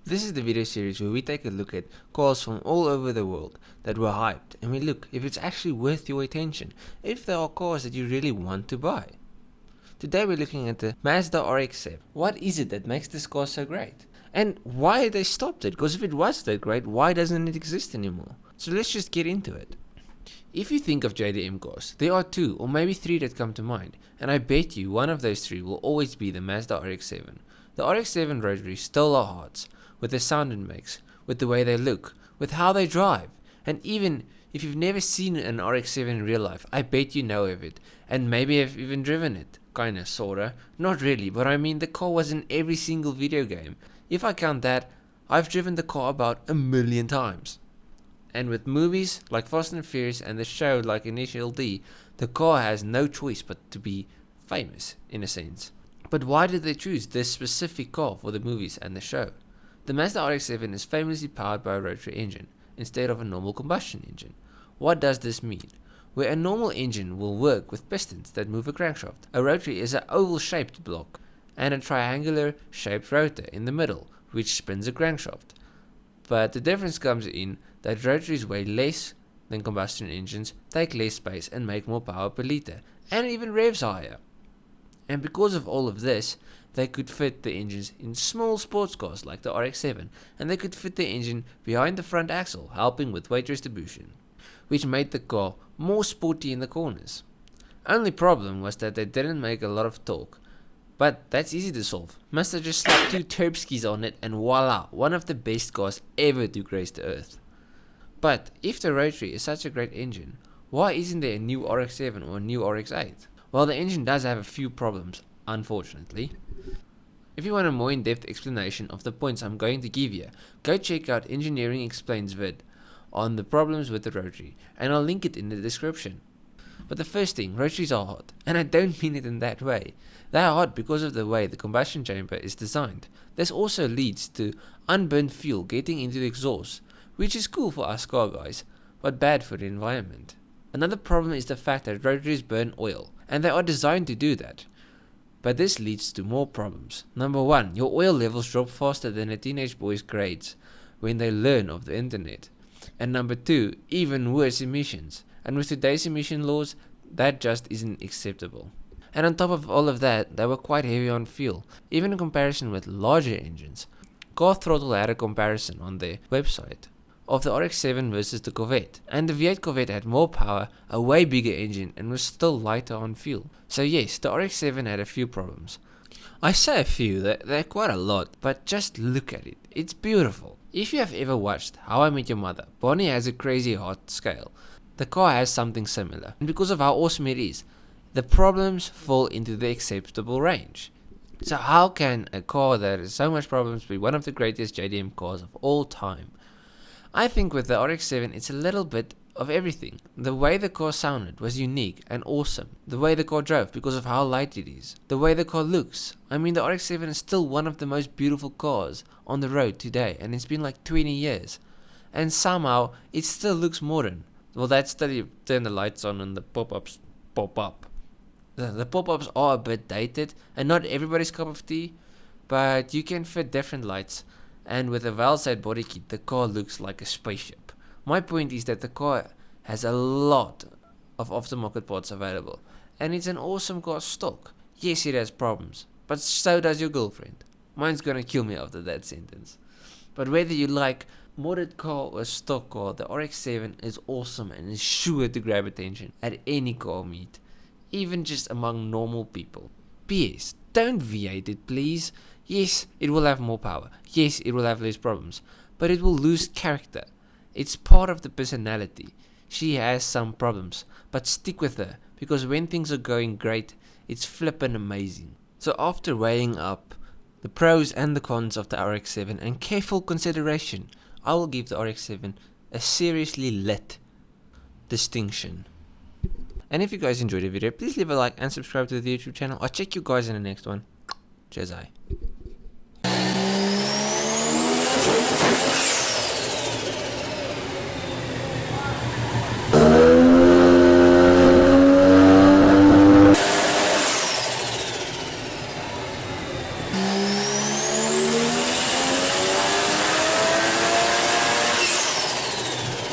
This is the video series where we take a look at cars from all over the world that were hyped, and we look if it's actually worth your attention, if there are cars that you really want to buy. Today we're looking at the Mazda RX7. What is it that makes this car so great? And why they stopped it? Because if it was that great, why doesn't it exist anymore? So let's just get into it. If you think of JDM cars, there are 2 or maybe 3 that come to mind, and I bet you one of those 3 will always be the Mazda RX7. The RX7 Rotary stole our hearts, with the sound it makes, with the way they look, with how they drive, and even if you've never seen an RX7 in real life, I bet you know of it, and maybe have even driven it. Kinda, sorta. Not really, but I mean the car was in every single video game. If I count that, I've driven the car about 1,000,000 times. And with movies like Fast and Furious and the show like Initial D, the car has no choice but to be famous, in a sense. But why did they choose this specific car for the movies and the show? The Mazda RX-7 is famously powered by a rotary engine, instead of a normal combustion engine. What does this mean? Where a normal engine will work with pistons that move a crankshaft, a rotary is an oval-shaped block, and a triangular-shaped rotor in the middle, which spins a crankshaft. But the difference comes in that rotaries weigh less than combustion engines, take less space, and make more power per liter, and even revs higher. And because of all of this, they could fit the engines in small sports cars like the RX-7, and they could fit the engine behind the front axle, helping with weight distribution, which made the car more sporty in the corners. Only problem was that they didn't make a lot of torque, but that's easy to solve. Mazda just slapped 2 turbskis on it and voila, one of the best cars ever to grace the earth. But if the rotary is such a great engine, why isn't there a new RX-7 or a new RX-8? Well, the engine does have a few problems, unfortunately. If you want a more in-depth explanation of the points I'm going to give you, go check out Engineering Explains vid on the problems with the rotary, and I'll link it in the description. But the first thing, rotaries are hot, and I don't mean it in that way. They are hot because of the way the combustion chamber is designed. This also leads to unburned fuel getting into the exhaust, which is cool for us car guys, but bad for the environment. Another problem is the fact that rotaries burn oil, and they are designed to do that. But this leads to more problems. Number 1, your oil levels drop faster than a teenage boy's grades when they learn of the internet. And number 2, even worse, emissions. And with today's emission laws, that just isn't acceptable. And on top of all of that, they were quite heavy on fuel, even in comparison with larger engines. Car Throttle had a comparison on their website of the RX-7 versus the Corvette, and the V8 Corvette had more power, a way bigger engine, and was still lighter on fuel. So yes, the RX-7 had a few problems. I say a few, they're quite a lot, but just look at it, it's beautiful. If you have ever watched How I Met Your Mother, Barney has a crazy heart scale. The car has something similar, and because of how awesome it is, the problems fall into the acceptable range. So how can a car that has so much problems be one of the greatest JDM cars of all time? I think with the RX-7 it's a little bit of everything. The way the car sounded was unique and awesome. The way the car drove because of how light it is. The way the car looks. I mean, the RX-7 is still one of the most beautiful cars on the road today, and it's been like 20 years. And somehow it still looks modern. Well, that's till you turn the lights on and the pop-ups pop up. The pop-ups are a bit dated and not everybody's cup of tea, but you can fit different lights, and with a well-set body kit, the car looks like a spaceship. My point is that the car has a lot of aftermarket parts available, and it's an awesome car stock. Yes, it has problems, but so does your girlfriend. Mine's gonna kill me after that sentence. But whether you like modded car or stock car, the RX-7 is awesome and is sure to grab attention at any car meet, even just among normal people. P.S. Don't V8 it, please. Yes, it will have more power. Yes, it will have less problems, but it will lose character. It's part of the personality. She has some problems, but stick with her, because when things are going great, it's flippin' amazing. So after weighing up the pros and the cons of the RX-7 and careful consideration, I will give the RX-7 a seriously lit distinction. And if you guys enjoyed the video, please leave a like and subscribe to the YouTube channel. I'll check you guys in the next one. Cheers.